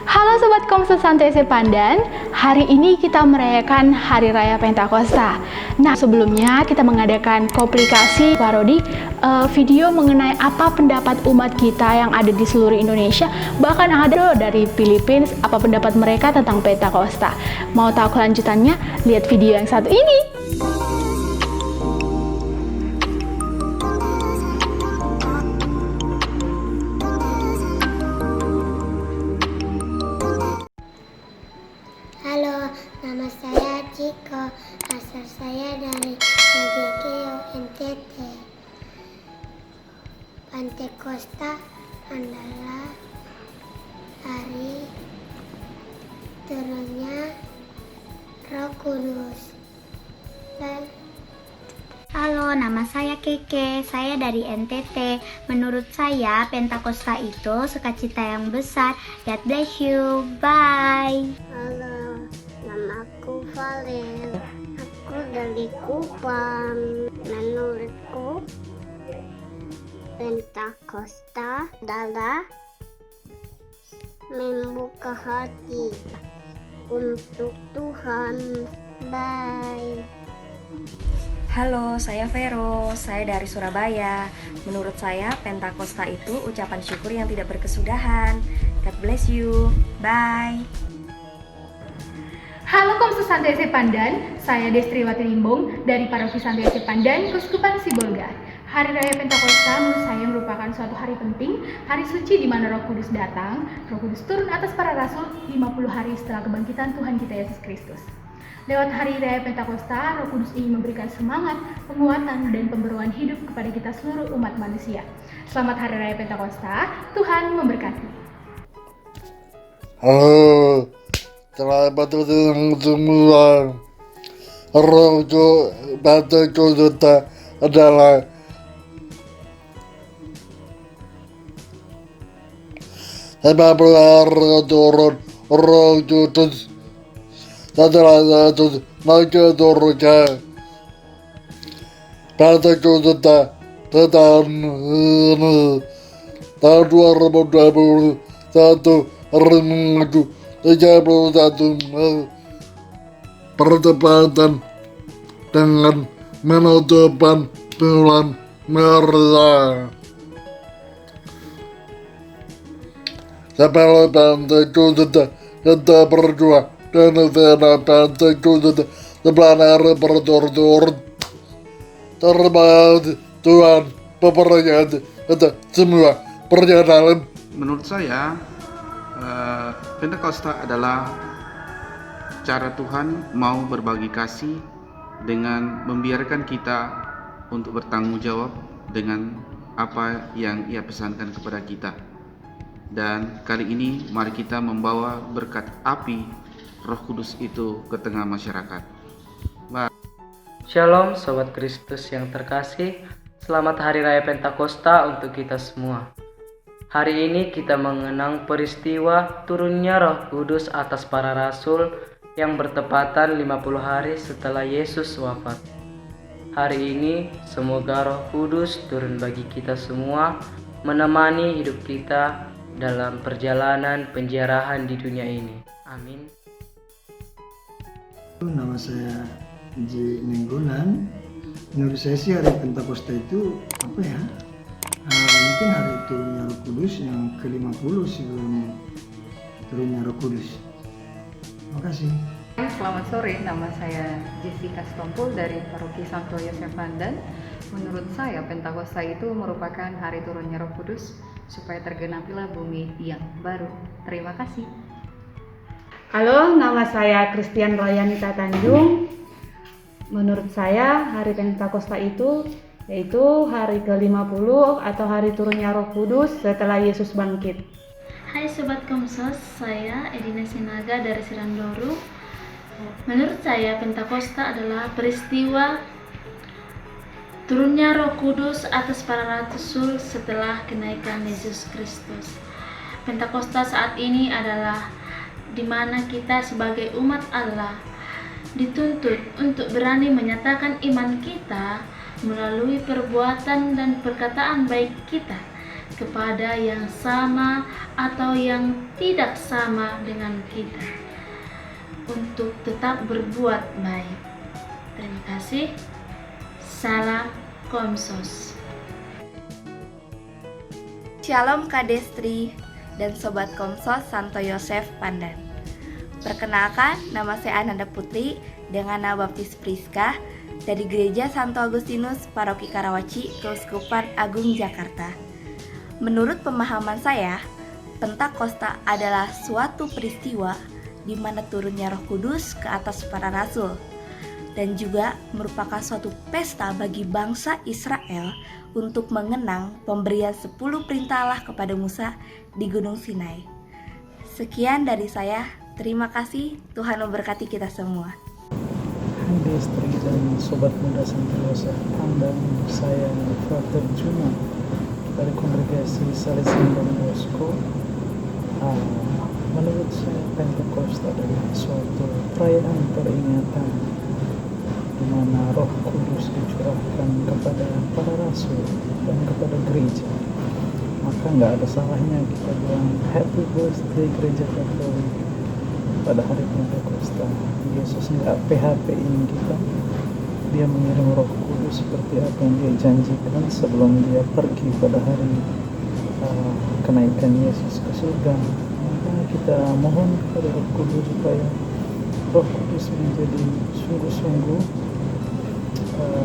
Halo Sobat Komsel Santai Sepandan, hari ini kita merayakan Hari Raya Pentakosta. Nah, sebelumnya kita mengadakan komplikasi parodi video mengenai apa pendapat umat kita yang ada di seluruh Indonesia. Bahkan ada dari Filipina, apa pendapat mereka tentang Pentakosta. Mau tahu kelanjutannya? Lihat video yang satu ini. Halo, nama saya Ciko, asal saya dari PJKU NTT. Pentakosta adalah hari turunnya Roh Kudus. Halo, nama saya Keke, saya dari NTT. Menurut saya, Pentakosta itu sukacita yang besar. God bless you, bye. Halo, namaku Valen. Aku dari Kupang. Menurutku, Pentakosta adalah membuka hati untuk Tuhan. Bye. Halo, saya Vero, saya dari Surabaya. Menurut saya, Pentakosta itu ucapan syukur yang tidak berkesudahan. God bless you, bye. Halo Komsel Santai Sepandan, saya Destriwati Limbong dari Paroki Santai Sepandan, Keuskupan Sibolga. Hari Raya Pentakosta menurut saya merupakan suatu hari penting, hari suci di mana Roh Kudus datang. Roh Kudus turun atas para rasul 50 hari setelah kebangkitan Tuhan kita Yesus Kristus. Lewat Hari Raya Pentakosta, Roh Kudus ingin memberikan semangat, penguatan, dan pembaruan hidup kepada kita seluruh umat manusia. Selamat Hari Raya Pentakosta, Tuhan memberkati. Halo, selamat datang semua. Roh Pentakosta adalah benar-benar turun Roh Kudus setelah Yesus naik surga. Pentakosta tahun 2021 Minggu 31 bertepatan dengan penutupan bulan Maret. Sebelum Pentakosta kita berdua dan Pentakosta 9 hari berturut-turut. Terima kasih Tuhan memberkati kita semua. Perjalanan Menurut saya, Pentakosta adalah cara Tuhan mau berbagi kasih dengan membiarkan kita untuk bertanggung jawab dengan apa yang Ia pesankan kepada kita. Dan kali ini mari kita membawa berkat api Roh Kudus itu ke tengah masyarakat. Shalom Sobat Kristus yang terkasih, selamat Hari Raya Pentakosta untuk kita semua. Hari ini kita mengenang peristiwa turunnya Roh Kudus atas para rasul yang bertepatan 50 hari setelah Yesus wafat. Hari ini semoga Roh Kudus turun bagi kita semua, menemani hidup kita dalam perjalanan penjarahan di dunia ini. Amin. Nama saya J. Nenggolan. Menurut saya sih hari Pentakosta itu apa ya? Mungkin hari turunnya Roh Kudus yang ke-50 sebelum turunnya Roh Kudus. Terima kasih. Selamat sore, nama saya Jessica Stompul dari Paroki Santo Yosef Pandan. Menurut saya Pentakosta itu merupakan hari turunnya Roh Kudus supaya tergenapilah bumi yang baru. Terima kasih. Halo, nama saya Christian Royanita Tanjung. Menurut saya hari Pentakosta itu yaitu hari ke-50 atau hari turunnya Roh Kudus setelah Yesus bangkit. Hai Sobat Komsos, saya Edina Sinaga dari Sirandoru. Menurut saya Pentakosta adalah peristiwa turunnya Roh Kudus atas para rasul setelah kenaikan Yesus Kristus. Pentakosta saat ini adalah di mana kita sebagai umat Allah dituntut untuk berani menyatakan iman kita melalui perbuatan dan perkataan baik kita, kepada yang sama atau yang tidak sama dengan kita untuk tetap berbuat baik. Terima kasih. Salam Komsos. Shalom Kak Destri dan Sobat Komsos Santo Yosef Pandan. Perkenalkan, nama saya Ananda Putri dengan nama baptis Priska dari Gereja Santo Agustinus Paroki Karawaci, Keuskupan Agung Jakarta. Menurut pemahaman saya, Pentakosta adalah suatu peristiwa di mana turunnya Roh Kudus ke atas para rasul dan juga merupakan suatu pesta bagi bangsa Israel untuk mengenang pemberian 10 perintah Allah kepada Musa di Gunung Sinai. Sekian dari saya, terima kasih, Tuhan memberkati kita semua. Hai Destri dan Sobat Muda Santo Yosef Pandan, saya Frater Juma dari Kongregasi Salesian Don Bosco. Menurut saya Pentakosta adalah suatu perayaan peringatan di mana Roh Kudus dicurahkan kepada para rasul dan kepada gereja. Maka nggak ada salahnya kita bilang Happy Birthday Gereja Katolik pada hari Pentakosta. Yesus nggak PHP-in kita, dia mengirim Roh Kudus seperti apa yang dia janjikan sebelum dia pergi pada hari kenaikan Yesus ke surga. Maka kita mohon kepada Roh Kudus supaya Roh Kudus menjadi sungguh-sungguh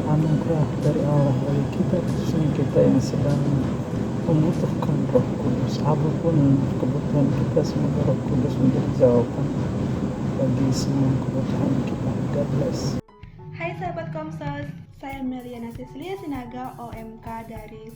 anugerah dari Allah bagi kita, khususnya kita yang sedang membutuhkan Roh Kudus. Apapun kebutuhan kita, semoga Roh Kudus menjadi jawaban bagi semua kebutuhan kita. God bless. Hai sahabat Komsos, saya Meliana Cecilia Sinaga, OMK dari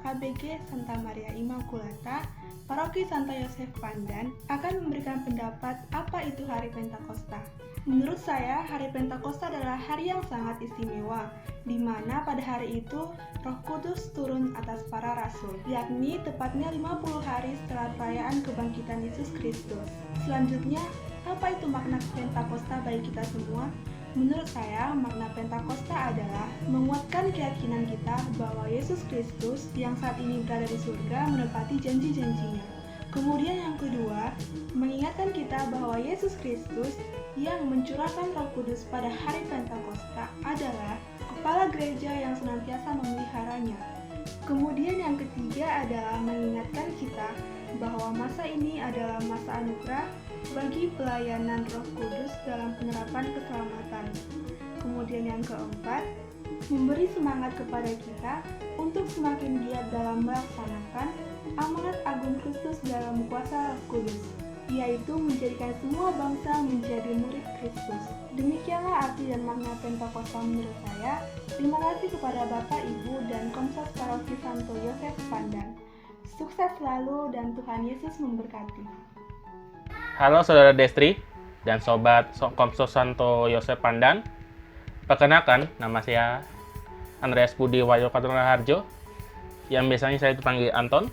KBG Santa Maria Immaculata, Paroki Santo Yosef Pandan, akan memberikan pendapat apa itu Hari Pentakosta. Menurut saya, Hari Pentakosta adalah hari yang sangat istimewa, di mana pada hari itu Roh Kudus turun atas para rasul, yakni tepatnya 50 hari setelah perayaan kebangkitan Yesus Kristus. Selanjutnya, apa itu makna Pentakosta bagi kita semua? Menurut saya, makna Pentakosta adalah menguatkan keyakinan kita bahwa Yesus Kristus yang saat ini berada di surga menepati janji-janjinya. Kemudian yang kedua, mengingatkan kita bahwa Yesus Kristus yang mencurahkan Roh Kudus pada hari Pentakosta adalah kepala gereja yang senantiasa memeliharanya. Kemudian yang ketiga adalah mengingatkan kita bahwa masa ini adalah masa anugerah bagi pelayanan Roh Kudus dalam penerapan keselamatan. Kemudian yang keempat, memberi semangat kepada kita untuk semakin giat dalam melaksanakan amanat agung Kristus dalam kuasa Roh Kudus, yaitu menjadikan semua bangsa menjadi murid Kristus. Demikianlah arti dan makna Pentakosta menurut saya. Terima kasih kepada Bapak, Ibu, dan Komsos Paroki Santo Yosef Pandan. Sukses selalu dan Tuhan Yesus memberkati. Halo Saudara Destri dan Sobat Komsos Santo Yosef Pandan. Perkenalkan, nama saya Andreas Budi Wayo Harjo, yang biasanya saya dipanggil Anton.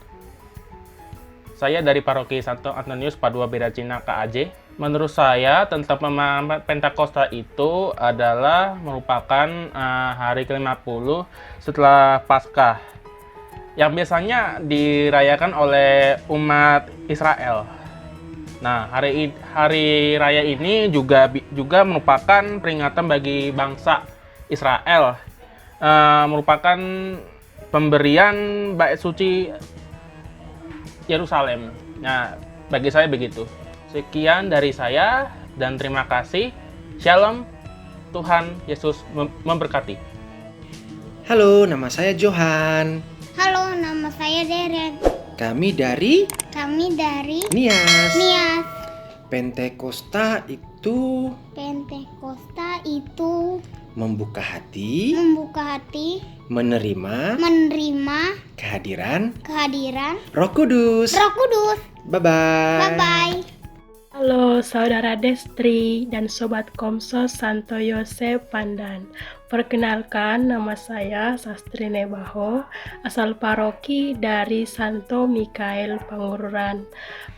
Saya dari Paroki Santo Antonius Padua Beda Cina KAJ. Menurut saya tentang pemahaman Pentakosta itu adalah merupakan hari ke-50 setelah Paskah yang biasanya dirayakan oleh umat Israel. Nah, hari raya ini juga merupakan peringatan bagi bangsa Israel, merupakan pemberian bait suci Yerusalem. Nah, bagi saya begitu. Sekian dari saya dan terima kasih. Shalom, Tuhan Yesus memberkati. Halo, nama saya Johan. Halo, nama saya Deren. Kami dari Nias. Pentakosta itu membuka hati, menerima kehadiran Roh Kudus. Bye-bye. Bye-bye. Halo, Halo Saudara Destri dan Sobat Komsos Santo Yosef Pandan. Perkenalkan, nama saya Sastri Nebaho, asal paroki dari Santo Mikael Pangururan.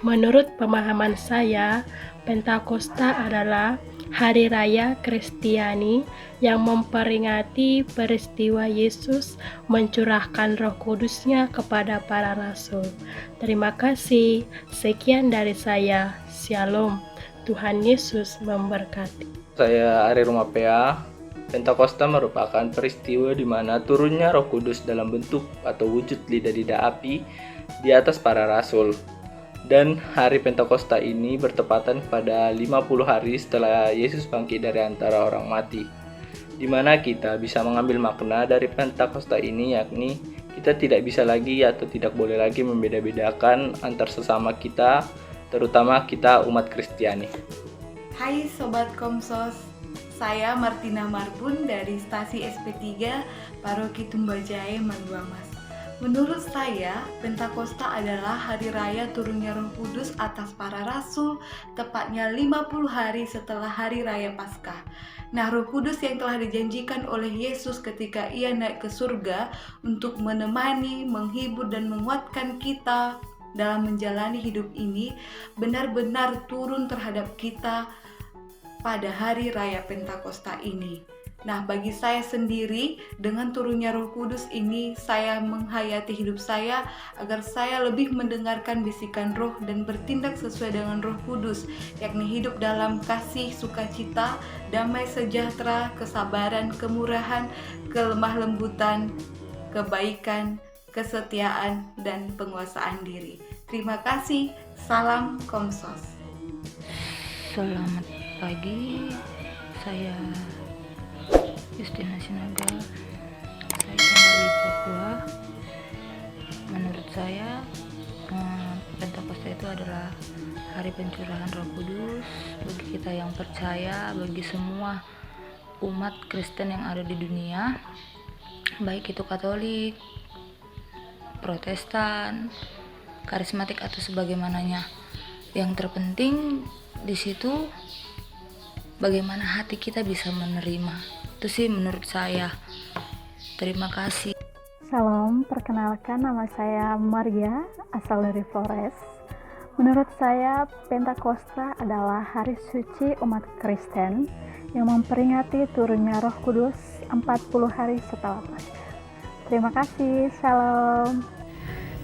Menurut pemahaman saya, Pentakosta adalah hari raya Kristiani yang memperingati peristiwa Yesus mencurahkan Roh Kudus-Nya kepada para rasul. Terima kasih. Sekian dari saya. Shalom. Tuhan Yesus memberkati. Saya Ari Rumapea. Pentakosta merupakan peristiwa di mana turunnya Roh Kudus dalam bentuk atau wujud lidah-lidah api di atas para rasul. Dan hari Pentakosta ini bertepatan pada 50 hari setelah Yesus bangkit dari antara orang mati. Di mana kita bisa mengambil makna dari Pentakosta ini, yakni kita tidak bisa lagi atau tidak boleh lagi membeda-bedakan antar sesama kita, terutama kita umat Kristiani. Hai Sobat Komsos, saya Martina Marbun dari stasi SP3 Paroki Tumbajaya Manduamas. Menurut saya, Pentakosta adalah hari raya turunnya Roh Kudus atas para rasul, tepatnya 50 hari setelah hari raya Paskah. Nah, Roh Kudus yang telah dijanjikan oleh Yesus ketika Ia naik ke surga untuk menemani, menghibur, dan menguatkan kita dalam menjalani hidup ini, benar-benar turun terhadap kita pada hari raya Pentakosta ini. Nah, bagi saya sendiri, dengan turunnya Roh Kudus ini, saya menghayati hidup saya agar saya lebih mendengarkan bisikan Roh dan bertindak sesuai dengan Roh Kudus, yakni hidup dalam kasih, sukacita, damai sejahtera, kesabaran, kemurahan, kelemah lembutan, kebaikan, kesetiaan, dan penguasaan diri. Terima kasih. Salam Komsos. Selamat pagi, saya Justina Sinaga, saya tinggal di Papua. Menurut saya, Pentakosta itu adalah hari pencurahan Roh Kudus bagi kita yang percaya, bagi semua umat Kristen yang ada di dunia, baik itu Katolik, Protestan, karismatik atau sebagaimananya. Yang terpenting di situ bagaimana hati kita bisa menerima. Itu sih menurut saya. Terima kasih. Salam, perkenalkan nama saya Maria, asal dari Flores. Menurut saya, Pentakosta adalah hari suci umat Kristen yang memperingati turunnya Roh Kudus 40 hari setelah Paskah. Terima kasih, shalom.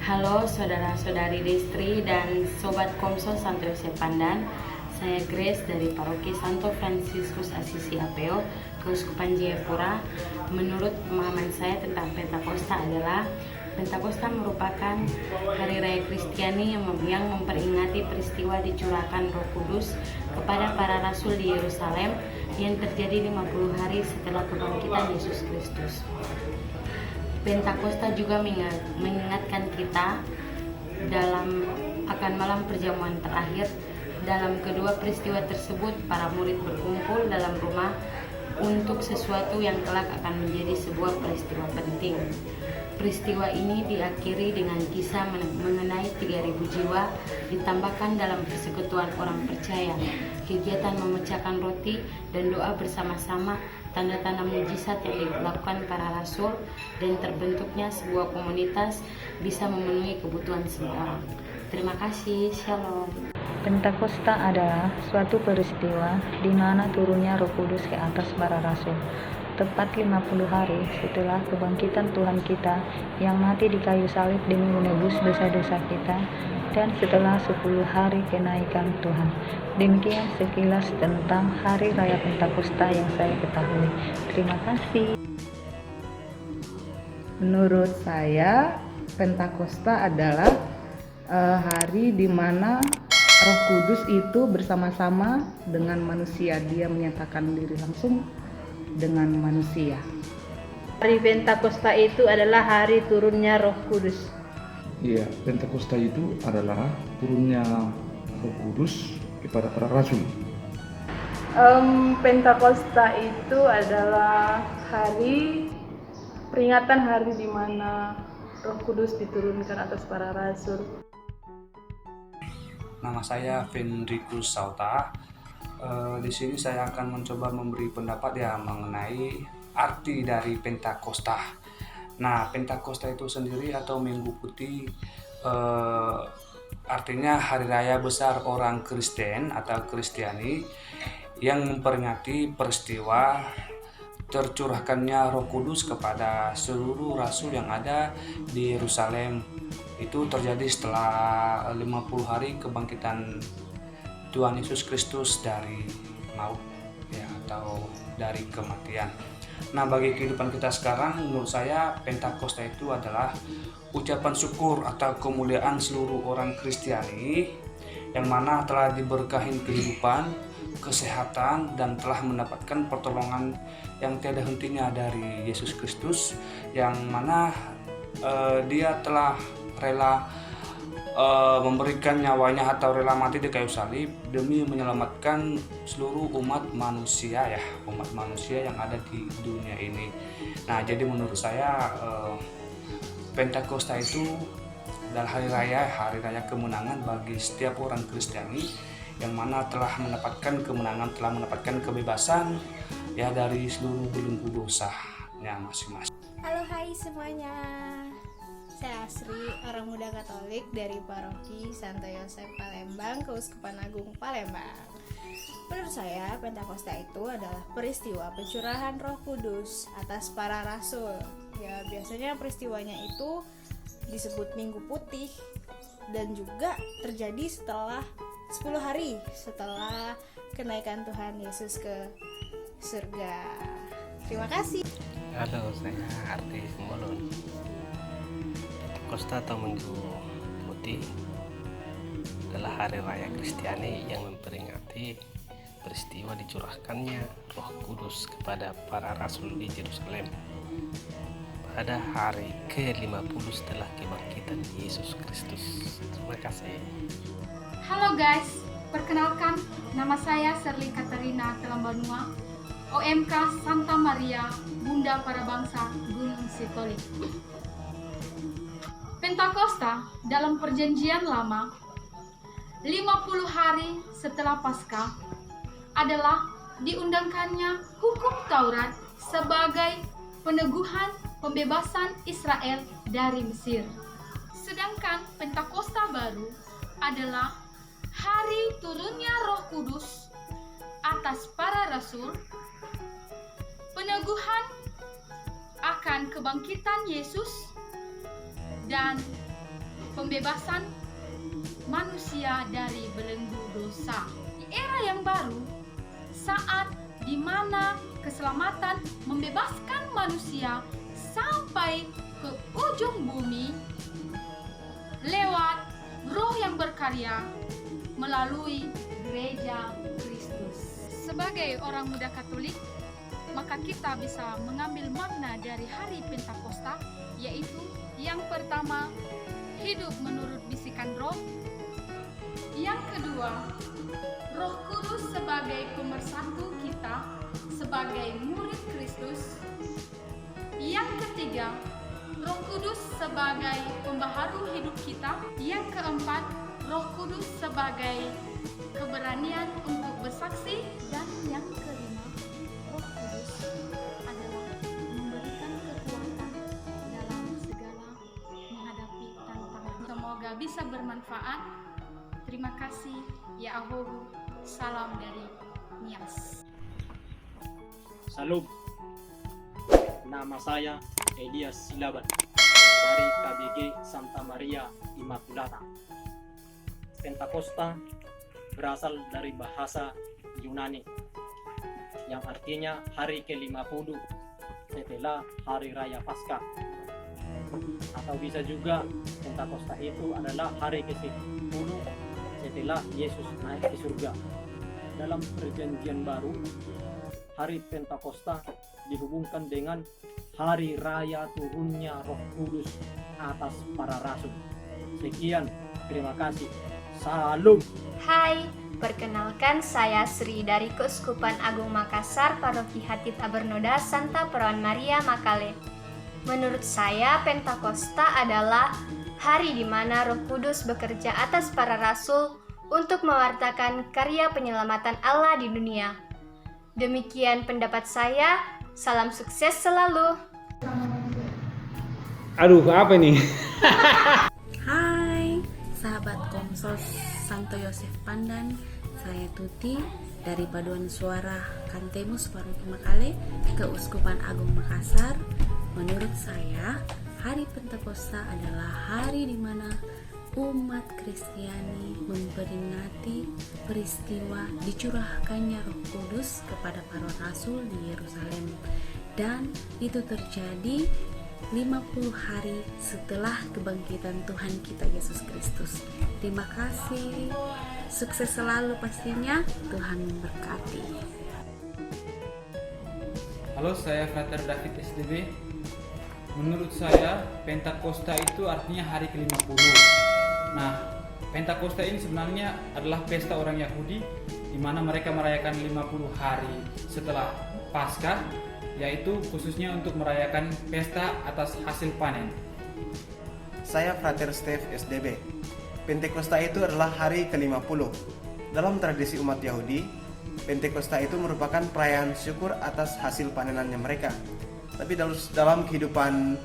Halo saudara-saudari Destri dan Sobat Komsos Santo Yosef Pandan. Saya Grace dari Paroki Santo Fransiskus Asisi Apeo, Keuskupan Jayapura. Menurut pemahaman saya tentang Pentakosta adalah Pentakosta merupakan hari raya Kristiani yang memperingati peristiwa dicurahkan Roh Kudus kepada para rasul di Yerusalem yang terjadi 50 hari setelah kebangkitan Yesus Kristus. Pentakosta juga mengingatkan kita akan malam perjamuan terakhir. Dalam kedua peristiwa tersebut, para murid berkumpul dalam rumah untuk sesuatu yang kelak akan menjadi sebuah peristiwa penting. Peristiwa ini diakhiri dengan kisah mengenai 3.000 jiwa ditambahkan dalam persekutuan orang percaya, kegiatan memecahkan roti dan doa bersama-sama, tanda-tanda mujizat yang dilakukan para rasul, dan terbentuknya sebuah komunitas bisa memenuhi kebutuhan semua orang. Terima kasih, shalom. Pentakosta adalah suatu peristiwa di mana turunnya Roh Kudus ke atas para rasul, tepat 50 hari setelah kebangkitan Tuhan kita yang mati di kayu salib demi menebus dosa-dosa kita, dan setelah 10 hari kenaikan Tuhan. Demikian sekilas tentang hari raya Pentakosta yang saya ketahui. Terima kasih. Menurut saya, Pentakosta adalah hari di mana Roh Kudus itu bersama-sama dengan manusia. Dia menyatakan diri langsung dengan manusia. Hari Pentakosta itu adalah hari turunnya Roh Kudus. Iya, Pentakosta itu adalah turunnya Roh Kudus kepada para rasul. Pentakosta itu adalah peringatan hari di mana Roh Kudus diturunkan atas para rasul. Nama saya Vendrikus Sauta. Di sini saya akan mencoba memberi pendapat mengenai arti dari Pentakosta. Nah, Pentakosta itu sendiri atau Minggu Putih artinya hari raya besar orang Kristen atau Kristiani yang memperingati peristiwa tercurahkannya Roh Kudus kepada seluruh rasul yang ada di Yerusalem. Itu terjadi setelah 50 hari kebangkitan Tuhan Yesus Kristus dari maut atau dari kematian. Nah, bagi kehidupan kita sekarang, menurut saya Pentakosta itu adalah ucapan syukur atau kemuliaan seluruh orang Kristiani yang mana telah diberkahi kehidupan, kesehatan, dan telah mendapatkan pertolongan yang tiada hentinya dari Yesus Kristus, yang mana dia telah rela memberikan nyawanya atau rela mati di kayu salib demi menyelamatkan seluruh umat manusia yang ada di dunia ini. Nah, jadi menurut saya Pentakosta itu adalah hari raya kemenangan bagi setiap orang Kristiani yang mana telah mendapatkan kemenangan, telah mendapatkan kebebasan dari seluruh belenggu dosanya masing-masing. Halo, hai semuanya. Saya Asri, orang muda Katolik dari Paroki Santo Yosef Palembang, Keuskupan Agung Palembang. Menurut saya, Pentakosta itu adalah peristiwa pencurahan Roh Kudus atas para rasul. Ya, biasanya peristiwanya itu disebut Minggu Putih dan juga terjadi setelah 10 hari setelah kenaikan Tuhan Yesus ke surga. Terima kasih. Halo, saya Artis Molon. Pentakosta atau Minggu Putih adalah hari raya Kristiani yang memperingati peristiwa dicurahkannya Roh Kudus kepada para rasul di Yerusalem pada hari ke-50 setelah kebangkitan Yesus Kristus. Terima kasih. Halo guys, perkenalkan nama saya Serli Katarina Telambanua, OMK Santa Maria, Bunda para Bangsa, Gunung Sitolik. Pentakosta dalam Perjanjian Lama 50 hari setelah Paskah adalah diundangkannya hukum Taurat sebagai peneguhan pembebasan Israel dari Mesir. Sedangkan Pentakosta baru adalah hari turunnya Roh Kudus atas para rasul, peneguhan akan kebangkitan Yesus, dan pembebasan manusia dari belenggu dosa. Di era yang baru, saat di mana keselamatan membebaskan manusia sampai ke ujung bumi lewat Roh yang berkarya melalui Gereja Kristus. Sebagai orang muda Katolik, maka kita bisa mengambil makna dari hari Pentakosta, yaitu yang pertama, hidup menurut bisikan Roh. Yang kedua, Roh Kudus sebagai pemersatu kita sebagai murid Kristus. Yang ketiga, Roh Kudus sebagai pembaharu hidup kita. Yang keempat, Roh Kudus sebagai keberanian untuk bersaksi. Dan yang kelima, Roh Kudus adalah memberikan kekuatan dalam segala menghadapi tantangan. Semoga bisa bermanfaat. Terima kasih. Ya Ahoru. Salam dari Nias. Salam. Nama saya Elias Silaban dari KBG Santa Maria Immaculata. Pentakosta berasal dari bahasa Yunani yang artinya hari ke-50 setelah hari raya Paskah. Atau bisa juga Pentakosta itu adalah hari ke-10 setelah Yesus naik ke surga. Dalam Perjanjian Baru, hari Pentakosta dihubungkan dengan hari raya turunnya Roh Kudus atas para rasul. Sekian, terima kasih. Salam. Hai, perkenalkan saya Sri dari Keuskupan Agung Makassar, Paroki Hati Tabernoda Santa Perawan Maria Makale. Menurut saya, Pentakosta adalah hari di mana Roh Kudus bekerja atas para rasul untuk mewartakan karya penyelamatan Allah di dunia. Demikian pendapat saya. Salam sukses selalu. Aduh, apa ini? Hai, sahabat Komsos Santo Yosef Pandan. Saya Tuti dari Paduan Suara Kantemus Paroki Makale, Keuskupan Agung Makassar. Menurut saya, Hari Pentakosta adalah hari di mana umat Kristiani memperingati peristiwa dicurahkannya Roh Kudus kepada para rasul di Yerusalem, dan itu terjadi 50 hari setelah kebangkitan Tuhan kita Yesus Kristus. Terima kasih, sukses selalu pastinya, Tuhan memberkati. Halo, saya Frater David SDB. Menurut saya, Pentakosta itu artinya hari ke-50. Nah, Pentakosta ini sebenarnya adalah pesta orang Yahudi di mana mereka merayakan 50 hari setelah Paskah, yaitu khususnya untuk merayakan pesta atas hasil panen. Saya Frater Steve SDB. Pentakosta itu adalah hari ke-50. Dalam tradisi umat Yahudi, Pentakosta itu merupakan perayaan syukur atas hasil panenannya mereka. Tapi dalam kehidupan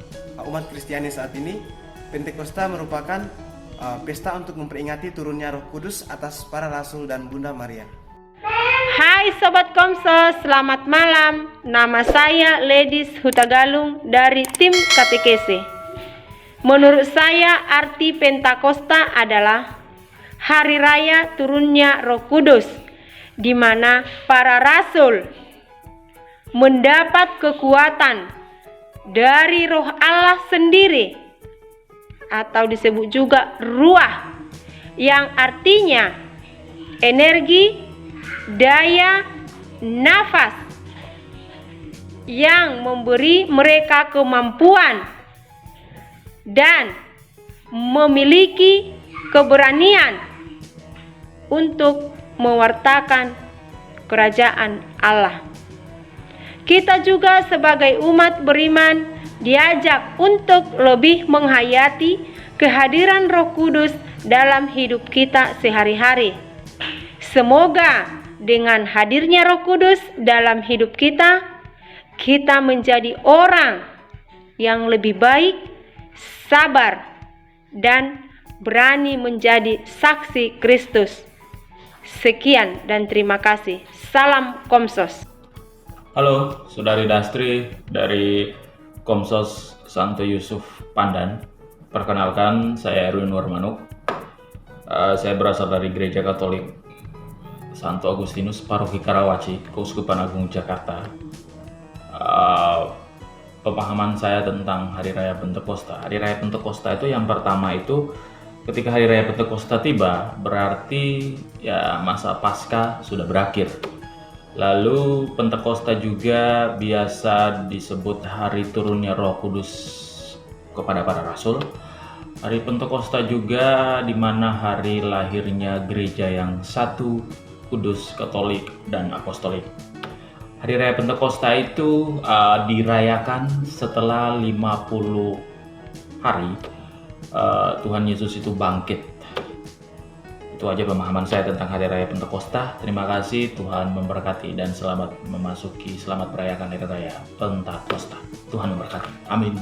umat Kristiani saat ini, Pentakosta merupakan pesta untuk memperingati turunnya Roh Kudus atas para rasul dan Bunda Maria. Hai Sobat Komsos, selamat malam. Nama saya Ledis Hutagalung dari tim Katekese. Menurut saya arti Pentakosta adalah hari raya turunnya Roh Kudus, di mana para rasul mendapat kekuatan dari Roh Allah sendiri, atau disebut juga ruah, yang artinya energi, daya, nafas, yang memberi mereka kemampuan dan memiliki keberanian untuk mewartakan kerajaan Allah. Kita juga sebagai umat beriman diajak untuk lebih menghayati kehadiran Roh Kudus dalam hidup kita sehari-hari. Semoga dengan hadirnya Roh Kudus dalam hidup kita, kita menjadi orang yang lebih baik, sabar, dan berani menjadi saksi Kristus. Sekian dan terima kasih. Salam Komsos. Halo, Saudari Dastri dari Komsos Santo Yusuf Pandan. Perkenalkan, saya Erwin Warmanuk. Saya berasal dari Gereja Katolik Santo Agustinus Paroki Karawaci, Keuskupan Agung Jakarta. Pemahaman saya tentang Hari Raya Pentakosta. Hari Raya Pentakosta itu yang pertama itu ketika Hari Raya Pentakosta tiba, berarti ya masa Paskah sudah berakhir. Lalu Pentakosta juga biasa disebut hari turunnya Roh Kudus kepada para rasul. Hari Pentakosta juga di mana hari lahirnya gereja yang satu, kudus, katolik, dan apostolik. Hari Raya Pentakosta itu dirayakan setelah 50 hari Tuhan Yesus itu bangkit. Itu aja pemahaman saya tentang Hari Raya Pentakosta. Terima kasih, Tuhan memberkati, dan selamat merayakan Hari Raya Pentakosta. Tuhan memberkati. Amin.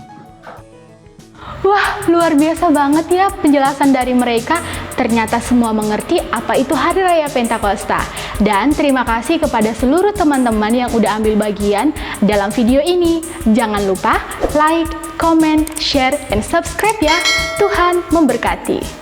Wah, luar biasa banget ya penjelasan dari mereka. Ternyata semua mengerti apa itu Hari Raya Pentakosta. Dan terima kasih kepada seluruh teman-teman yang udah ambil bagian dalam video ini. Jangan lupa like, comment, share, and subscribe ya. Tuhan memberkati.